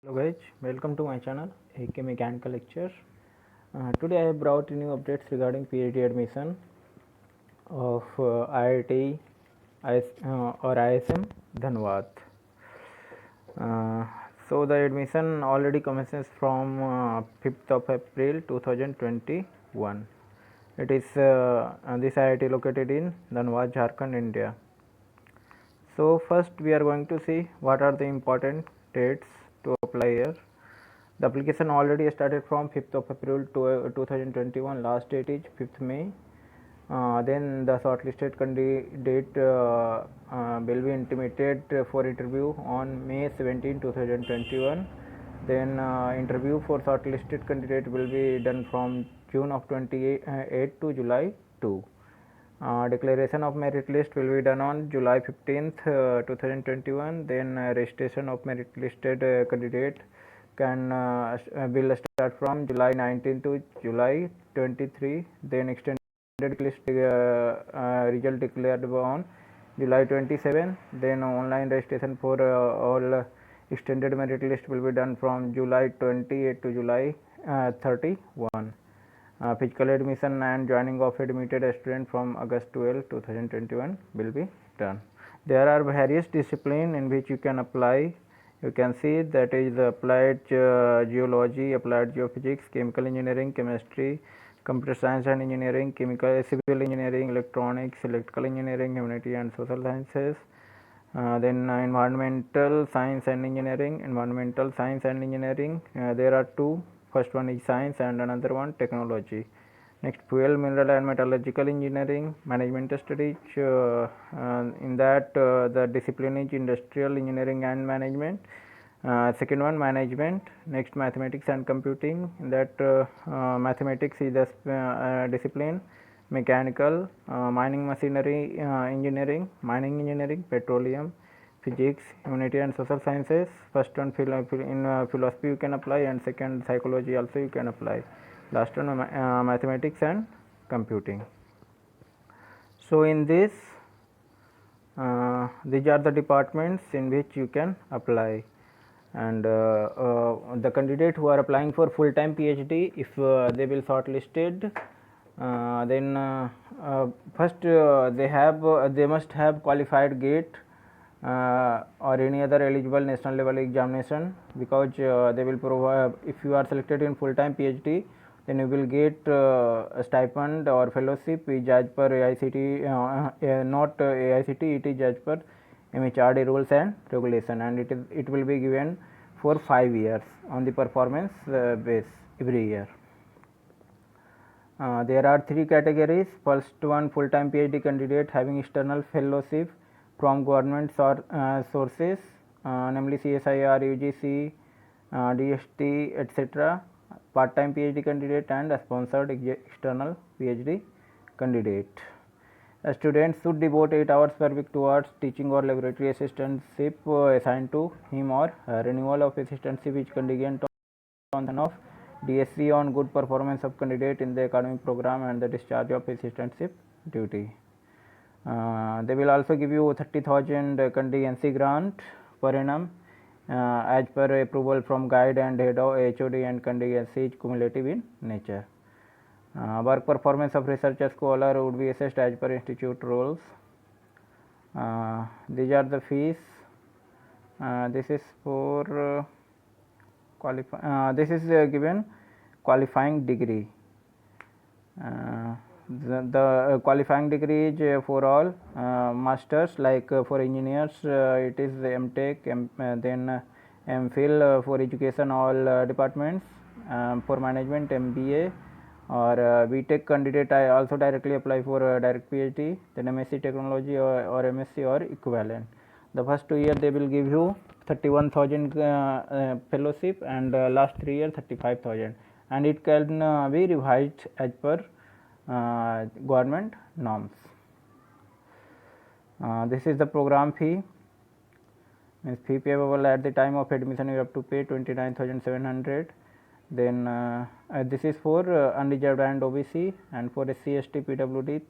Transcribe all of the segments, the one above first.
Hello guys, welcome to my channel AK Mechanical Lecture. Today I have brought new updates regarding PhD admission of IIT or ISM Dhanbad. So the admission already commences from 5th of April 2021. It is this IIT located in Dhanbad, Jharkhand, India. So first we are going to see what are the important dates to apply here. The application already started from 5th of April to 2021. Last date is 5th May. Then the shortlisted candidate will be intimated for interview on May 17, 2021. Then interview for shortlisted candidate will be done from June of 28 to July 2. Declaration of merit list will be done on July 15th, 2021. Then registration of merit listed candidate will start from July 19 to July 23. Then extended list result declared on July 27. Then online registration for all extended merit list will be done from July 28 to July 31. Physical admission and joining of admitted student from August 12, 2021 will be done. There are various disciplines in which you can apply. You can see that is applied geology, applied geophysics, chemical engineering, chemistry, computer science and engineering, chemical civil engineering, electronics, electrical engineering, humanity and social sciences. Then environmental science and engineering, there are two. First one is science and another one technology. Next, fuel, mineral and metallurgical engineering, management studies. In that the discipline is industrial engineering and management. Second one, management. Next, mathematics and computing. In that mathematics is the discipline. Mechanical, mining machinery engineering, mining engineering, petroleum, physics, humanity and social sciences. First one in philosophy you can apply, and second psychology also you can apply. Last one mathematics and computing. So in this these are the departments in which you can apply, and the candidate who are applying for full-time PhD, if they will shortlisted, then first they must have qualified GATE or any other eligible national level examination, because they will provide, if you are selected in full time PhD, then you will get a stipend or fellowship is as per AICTE, not AICTE, it is as per MHRD rules and regulation, and it will be given for 5 years on the performance base every year. There are 3 categories. First one, full time PhD candidate having external fellowship from government sources, namely CSIR, UGC, DST, etc. Part time PhD candidate and a sponsored external PhD candidate. A student should devote 8 hours per week towards teaching or laboratory assistantship assigned to him, or renewal of assistantship is contingent on of DSC on good performance of candidate in the academic program and the discharge of assistantship duty. They will also give you 30,000 contingency grant per annum as per approval from guide and head of HOD, and contingency is cumulative in nature. Work performance of research scholar would be assessed as per institute rules. These are the fees. This is for this is given qualifying degree. The qualifying degree is for all masters, like for engineers it is MTech, then MPhil for education all departments, for management MBA, or BTech candidate I also directly apply for direct PhD, then MSc technology or MSc or equivalent. The first 2 years they will give you 31,000 fellowship, and last 3 years 35,000, and it can be revised as per government norms. This is the program fee. Means fee payable at the time of admission, you have to pay 29,700. Then this is for unreserved and OBC, and for SC, ST, PWD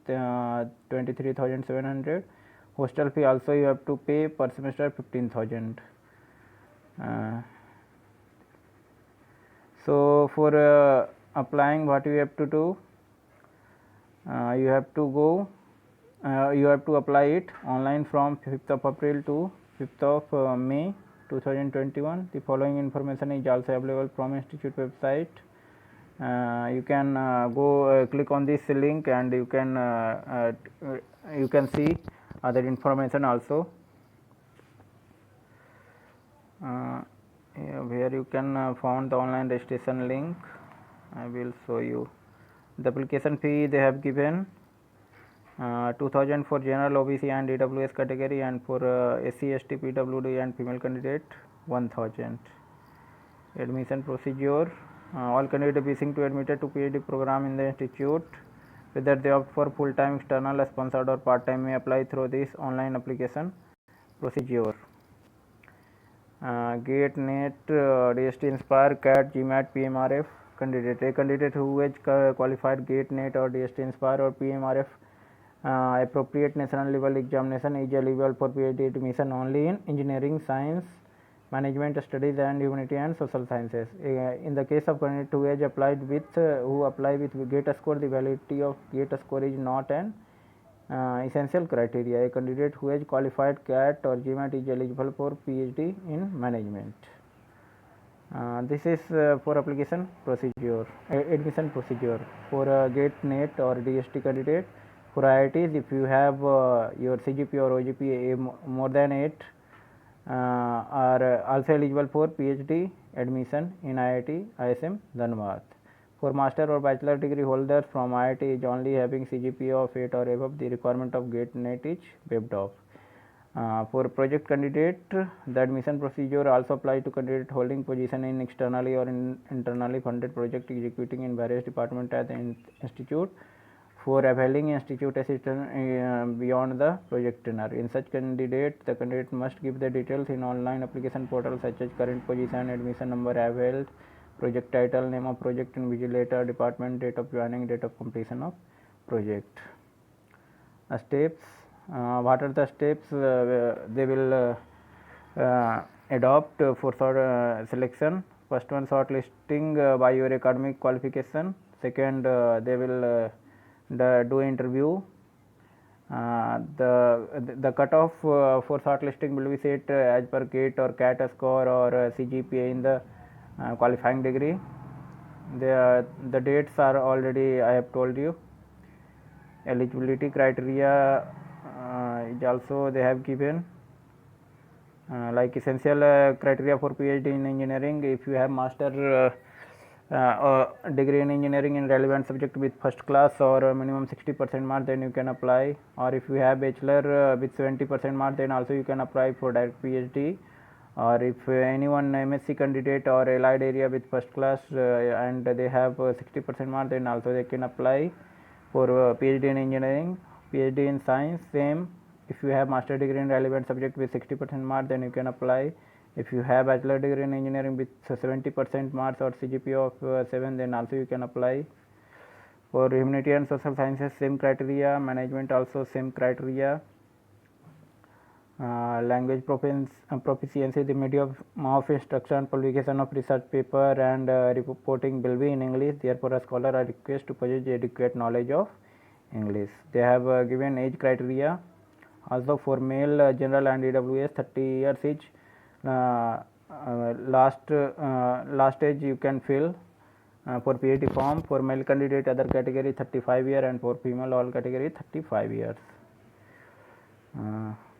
23,700. Hostel fee also you have to pay per semester 15,000. So for applying, what you have to do, you have to go, you have to apply it online from 5th of April to 5th of May 2021. The following information is also available from institute website. You can go click on this link, and you can see other information also. Where you can find the online registration link. I will show you. The application fee they have given 2000 for general, OBC and EWS category, and for SC, ST, PWD and female candidate 1000. Admission procedure: all candidates wishing to admitted to PhD program in the institute, whether they opt for full-time, external, sponsored or part-time, may apply through this online application procedure. GATE, NET, DST, Inspire, CAT, GMAT, PMRF candidate. A candidate who has qualified GATE, NET or DST, Inspire or PMRF appropriate national level examination is eligible for PhD admission only in engineering, science, management studies and humanity and social sciences. In the case of candidate who has applied with who apply with GATE score, the validity of GATE score is not an essential criteria. A candidate who has qualified CAT or GMAT is eligible for PhD in management. This is for application procedure, admission procedure for GATE, NET or DST candidate. For IITs, if you have your CGPA or OGPA more than 8, are also eligible for PhD admission in IIT ISM Dhanbad. For master or bachelor degree holders from IIT is only having CGPA of 8 or above, the requirement of GATE, NET is waived off. For project candidate, the admission procedure also applies to candidate holding position in externally or internally funded project executing in various departments at the institute. For availing institute assistant beyond the project tenure. In such candidate, the candidate must give the details in online application portal such as current position, admission number availed, project title, name of project, invigilator, department, date of joining, date of completion of project. Steps. What are the steps they will adopt for selection? First one, shortlisting by your academic qualification. Second, they will do interview. The cutoff for shortlisting will be set as per GATE or CAT score or CGPA in the qualifying degree. The dates are already I have told you. Eligibility criteria is also they have given. Like essential criteria for PhD in engineering, if you have master degree in engineering in relevant subject with first class or minimum 60% mark, then you can apply. Or if you have bachelor with 70% mark, then also you can apply for direct PhD. Or if anyone MSc candidate or allied area with first class and they have 60% mark, then also they can apply for PhD in engineering. PhD in science, same. If you have master degree in relevant subject with 60% mark, then you can apply. If you have bachelor degree in engineering with 70% marks or CGPA of 7, then also you can apply. For humanity and social sciences, same criteria. Management also same criteria. Language proficiency, the medium of instruction, publication of research paper and reporting will be in English. Therefore, a scholar are requested to possess adequate knowledge of English. They have given age criteria. Also for male general and EWS, 30 years age. Last age you can fill for PhD form. For male candidate other category 35 years and for female all category 35 years.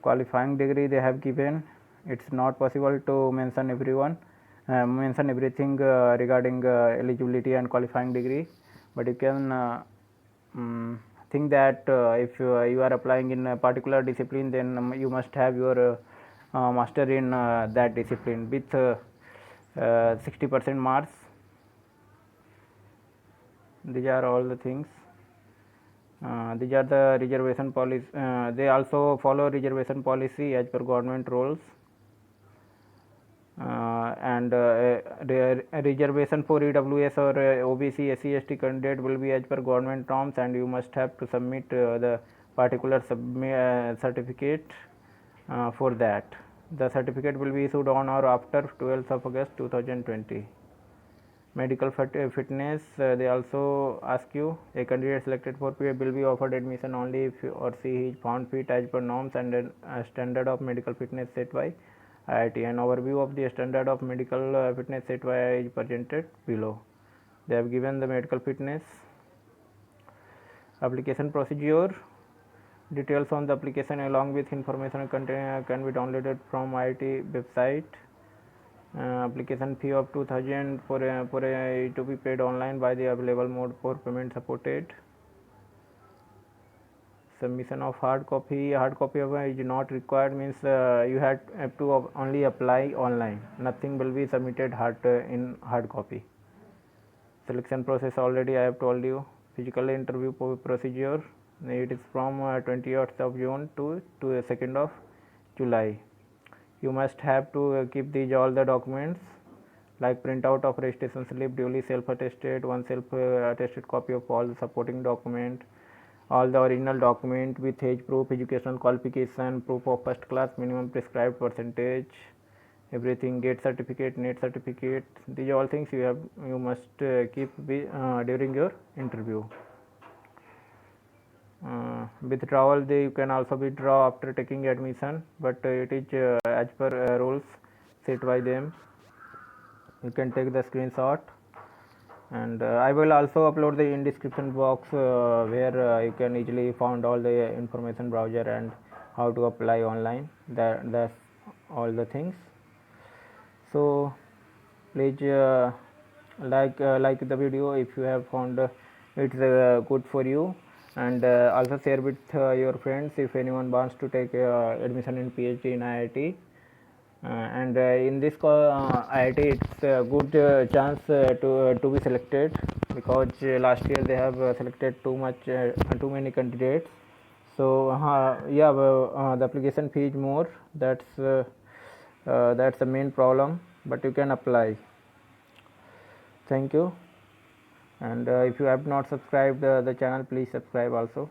Qualifying degree they have given. It's not possible to mention everything regarding eligibility and qualifying degree, but you can think that if you are applying in a particular discipline, then you must have your master in that discipline with 60% marks. These are all the things. These are the reservation policy. They also follow reservation policy as per government rules. And reservation for EWS or OBC, SC, ST candidate will be as per government norms, and you must have to submit the particular certificate for that. The certificate will be issued on or after 12th of August 2020. Medical fitness, they also ask you, a candidate selected for PA will be offered admission only if he or she is found fit as per norms and standard of medical fitness set by IIT. An overview of the standard of medical fitness set by IIT is presented below. They have given the medical fitness. Application procedure. Details on the application along with information can be downloaded from IIT website. Application fee of 2000 for to be paid online by the available mode for payment supported. Submission of hard copy of is not required, means you have to only apply online, nothing will be submitted in hard copy. Selection process already I have told you. Physical interview procedure, it is from 20th of June to 2nd of July. You must have to keep these all the documents like printout of registration slip, duly self-attested, one self-attested copy of all the supporting document, all the original document with age proof, educational qualification, proof of first class, minimum prescribed percentage, everything, gate certificate, net certificate. These all things you must keep during your interview. Withdrawal, you can also withdraw after taking admission, but it is as per rules set by them. You can take the screenshot, and I will also upload the in description box where you can easily find all the information browser and how to apply online. That's all the things. So please like the video if you have found it's good for you, and also share with your friends if anyone wants to take admission in PhD in IIT. And in this IIT, it's a good chance to be selected, because last year they have selected too many candidates. So yeah, the application fee is more. That's the main problem, but you can apply. Thank you. And if you have not subscribed the channel, please subscribe also.